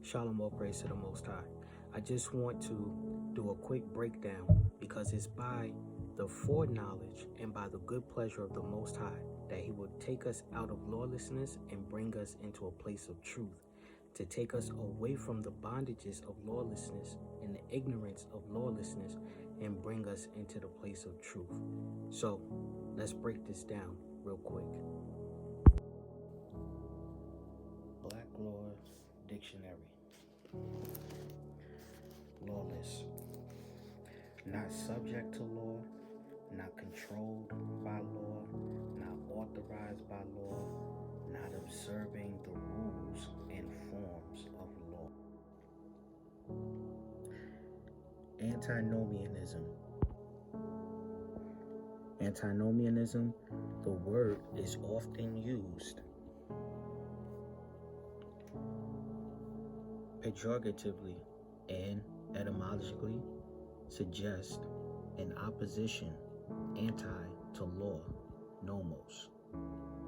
Shalom, all praise to the Most High. I just want to do a quick breakdown because it's by the foreknowledge and by the good pleasure of the Most High that He will take us out of lawlessness and bring us into a place of truth, to take us away from the bondages of lawlessness and the ignorance of lawlessness and bring us into the place of truth. So let's break this down real quick. Black Law Dictionary. Lawless. Not subject to law, not controlled by law, not authorized by law, not observing the rules and forms of law. Antinomianism. Antinomianism, the word is often used pejoratively and etymologically suggest an opposition, anti to law, nomos,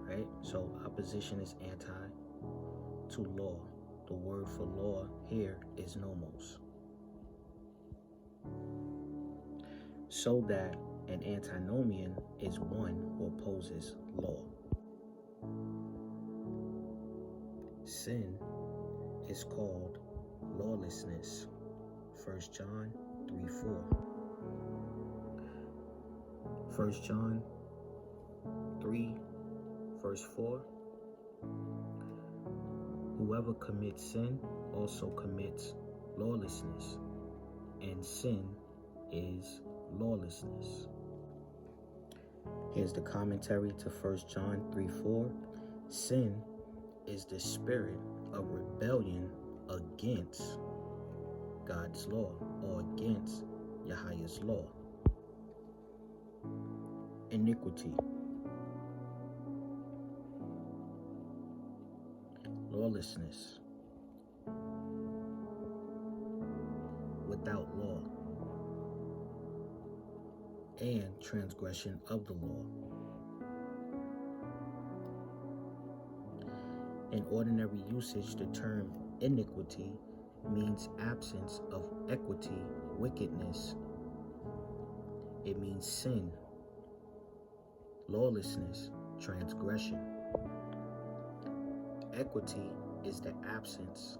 right? So opposition is anti to law. The word for law here is nomos. So that an antinomian is one who opposes law. Sin is called lawlessness. 1 John 3:4. 1 John 3, verse 4. Whoever commits sin also commits lawlessness, and sin is lawlessness. Here's the commentary to 1 John 3:4. Sin is the spirit of rebellion against God's law or against Yahweh's law. Iniquity. Lawlessness. Without law. And transgression of the law. In ordinary usage, the term iniquity means absence of equity, wickedness. It means sin, lawlessness, transgression. Equity is the absence,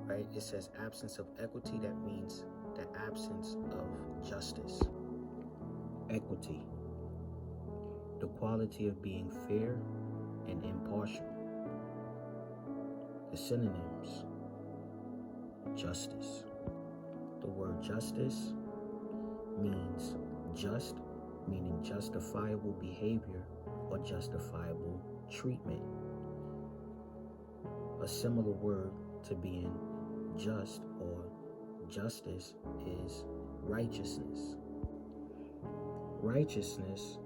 right? It says absence of equity. That means the absence of justice. Equity, the quality of being fair and impartial. The synonyms: justice. The word justice means just, meaning justifiable behavior or justifiable treatment. A similar word to being just or justice is righteousness. Righteousness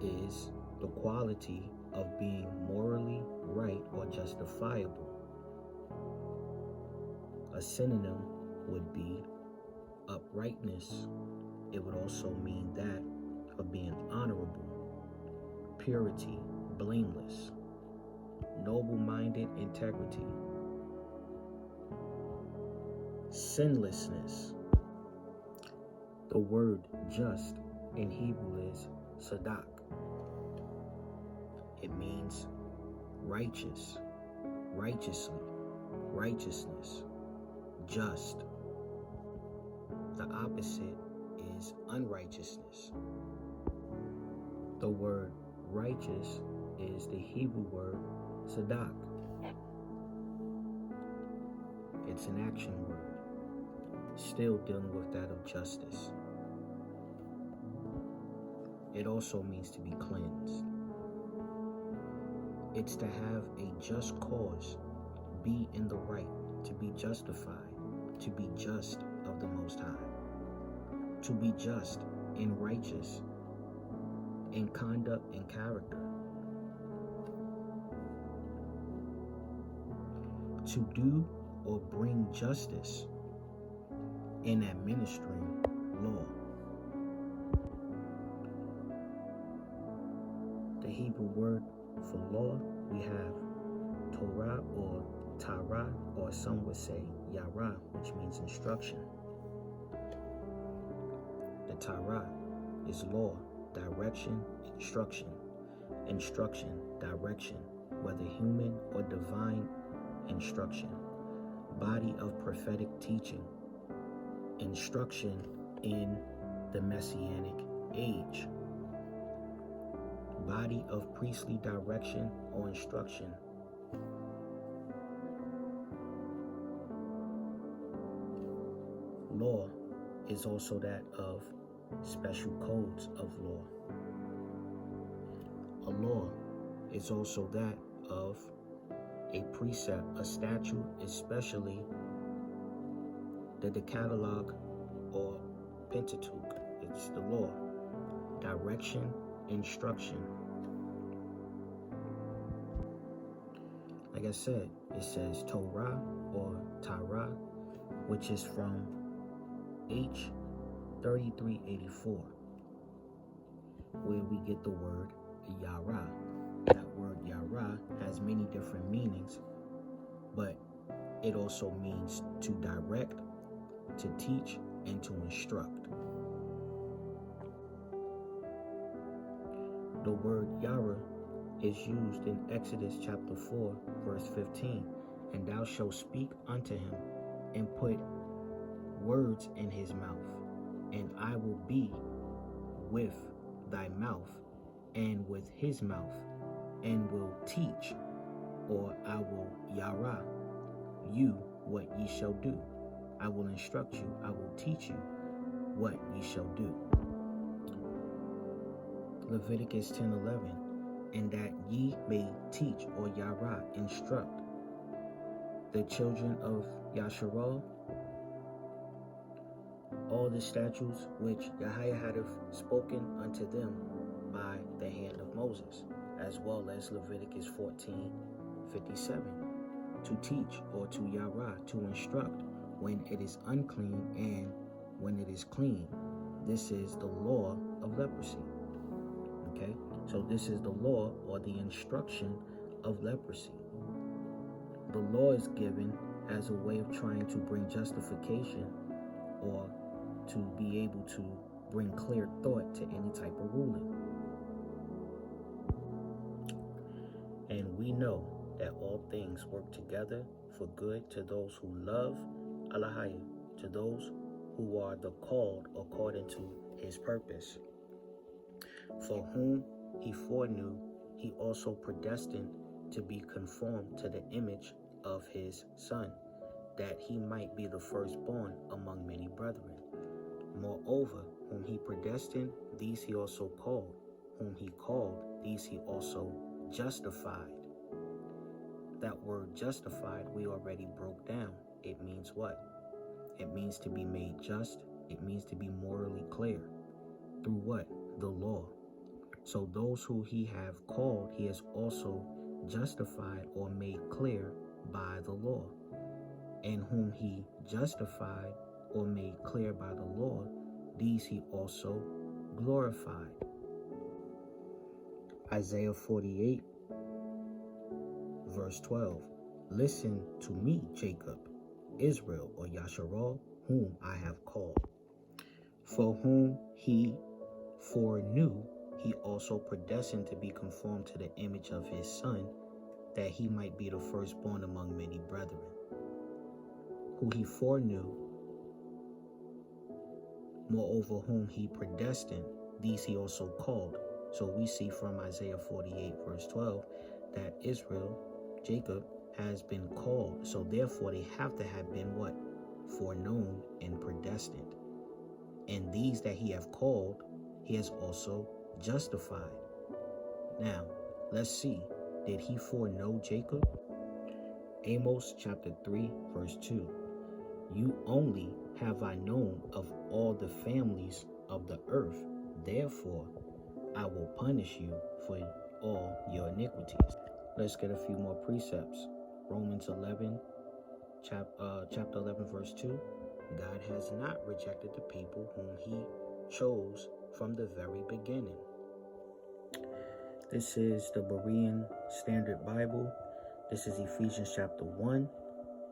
is the quality of being morally right or justifiable. A synonym would be uprightness. It would also mean that of being honorable, purity, blameless, noble-minded integrity. Sinlessness. The word just in Hebrew is sadak. It means righteous, righteously, righteousness, just. The opposite is unrighteousness. The word righteous is the Hebrew word sadak. It's an action word, still dealing with that of justice. It also means to be cleansed. It's to have a just cause, be in the right, to be justified, to be just of the Most High, to be just and righteous in conduct and character, to do or bring justice in administering law. The Hebrew word for law, we have Torah or Torah, or some would say Yara, which means instruction. The Torah is law, direction, instruction. Instruction, direction, whether human or divine instruction. Body of prophetic teaching. Instruction in the Messianic age. Body of priestly direction or instruction. Law is also that of special codes of law. A law is also that of a precept, a statute, especially the Decalogue or Pentateuch. It's the law, direction, instruction. Like I said, it says Torah or Torah, which is from H 3384, where we get the word Yara. That word Yara has many different meanings, but it also means to direct, to teach, and to instruct. The word Yara is used in Exodus chapter 4, verse 15. And thou shalt speak unto him, and put words in his mouth, and I will be with thy mouth, and with his mouth, and will teach, or I will Yara you what ye shall do. I will instruct you, I will teach you what ye shall do. Leviticus 10:11, and that ye may teach, or Yara, instruct, the children of Yasharal, all the statutes which Yahweh had spoken unto them by the hand of Moses, as well as Leviticus 14:57, to teach, or to Yara, to instruct, when it is unclean and when it is clean. This is the law of leprosy. Okay, so this is the law or the instruction of leprosy. The law is given as a way of trying to bring justification, or to be able to bring clear thought to any type of ruling. And we know that all things work together for good to those who love Allahayah, to those who are the called according to his purpose. For whom he foreknew, he also predestined to be conformed to the image of his Son, that he might be the firstborn among many brethren. Moreover, whom he predestined, these he also called. Whom he called, these he also justified. That word justified we already broke down. It means what? It means to be made just. It means to be morally clear. Through what? The law. So those who he have called, he has also justified or made clear by the law. And whom he justified or made clear by the law, these he also glorified. Isaiah 48, verse 12. Listen to me, Jacob, Israel, or Yasharal, whom I have called. For whom he foreknew, he also predestined to be conformed to the image of his Son, that he might be the firstborn among many brethren. Who he foreknew, moreover whom he predestined, these he also called. So we see from Isaiah 48, verse 12, that Israel, Jacob, has been called. So therefore they have to have been what? Foreknown and predestined. And these that he have called, he has also justified. Now, let's see. Did he foreknow Jacob? Amos chapter 3, verse 2. You only have I known of all the families of the earth. Therefore, I will punish you for all your iniquities. Let's get a few more precepts. Romans 11, chapter 11, verse 2. God has not rejected the people whom he chose from the very beginning. This is the Berean Standard Bible, This is Ephesians chapter 1,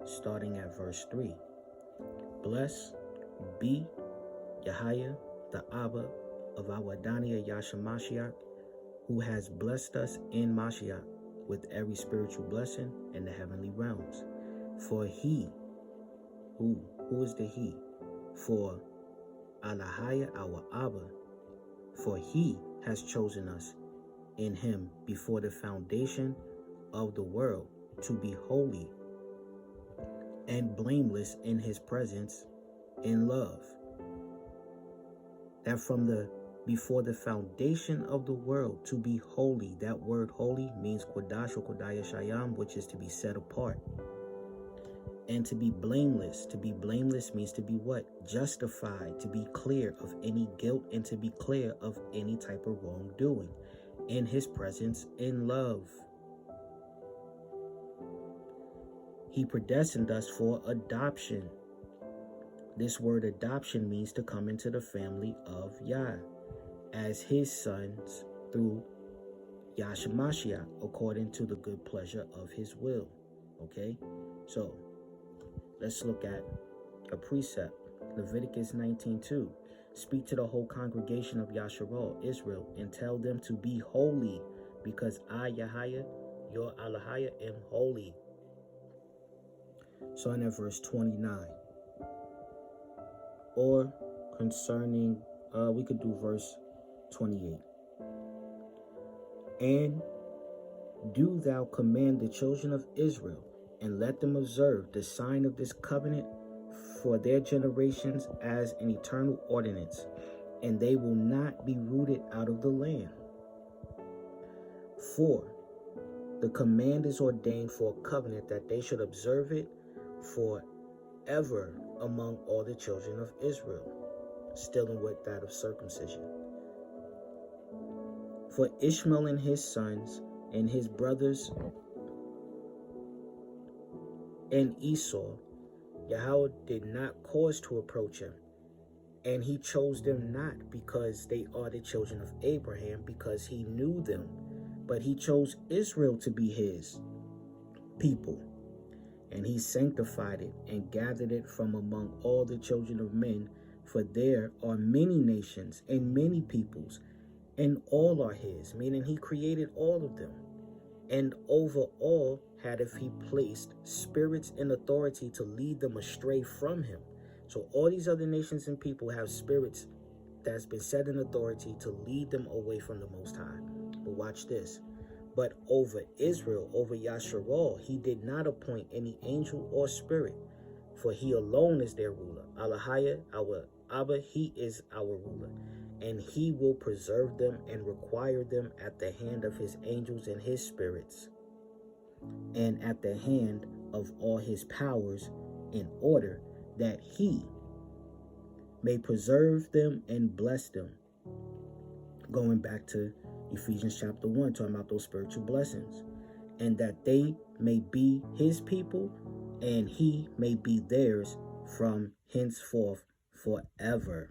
starting at verse 3. Blessed be Yahweh, the Abba of our Adonai Yahshua Mashiach, who has blessed us in Mashiach with every spiritual blessing in the heavenly realms. For he, who is the he? For Alahaya, our Abba, for he has chosen us in him before the foundation of the world to be holy and blameless in his presence in love. That before the foundation of the world to be holy, that word holy means Kodash or Kodaya Shayam, which is to be set apart. And to be blameless. To be blameless means to be what? Justified, to be clear of any guilt and to be clear of any type of wrongdoing. In his presence in love. He predestined us for adoption. This word adoption means to come into the family of Yah as his sons through Yahshua Mashiach, according to the good pleasure of his will. Okay? So, let's look at a precept. Leviticus 19:2. Speak to the whole congregation of Yasharal, Israel, and tell them to be holy, because I, Yahweh, your Alahaya, am holy. So in that verse 29. Or concerning, we could do verse 28. And do thou command the children of Israel, and let them observe the sign of this covenant for their generations as an eternal ordinance, and they will not be rooted out of the land. For the command is ordained for a covenant that they should observe it forever among all the children of Israel, still in with that of circumcision. For Ishmael and his sons and his brothers and Esau, Yahweh did not cause to approach him, and he chose them not because they are the children of Abraham, because he knew them, but he chose Israel to be his people, and he sanctified it and gathered it from among all the children of men, for there are many nations and many peoples, and all are his, meaning he created all of them. And over all hadeth he placed spirits in authority to lead them astray from him. So all these other nations and people have spirits that's been set in authority to lead them away from the Most High. But watch this. But over Israel, over Yasharal, he did not appoint any angel or spirit, for he alone is their ruler. Alahaya, our Abba, he is our ruler. And he will preserve them and require them at the hand of his angels and his spirits, and at the hand of all his powers, in order that he may preserve them and bless them. Going back to Ephesians chapter 1, talking about those spiritual blessings. And that they may be his people, and he may be theirs from henceforth forever.